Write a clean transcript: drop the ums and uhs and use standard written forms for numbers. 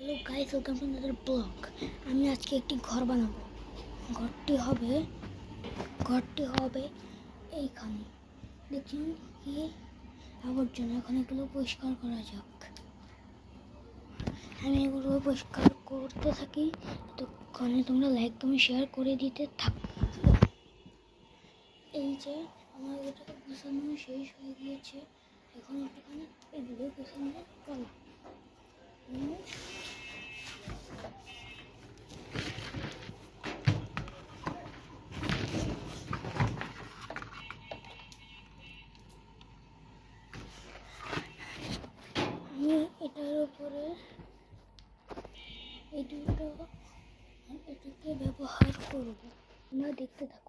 Hello guys, welcome to another blog. আমি আজকে একটি ঘর বানাবো। ঘরটি হবে এইখানে। দেখুন কি আবর্জনা, এখন এগুলো পরিষ্কার করা যাক। আমি এগুলো পরিষ্কার করতে থাকি, ততক্ষণে তোমরা লাইক কমেন্ট শেয়ার করে দিতে থাকো। এই যে আমার এটাকে গোছানো শেষ হয়ে গিয়েছে, এখন একটুখানি এগুলো গোছানো পালা। আমি এটার উপরে এটাকে ব্যবহার করব, তোমরা দেখতে থাকো।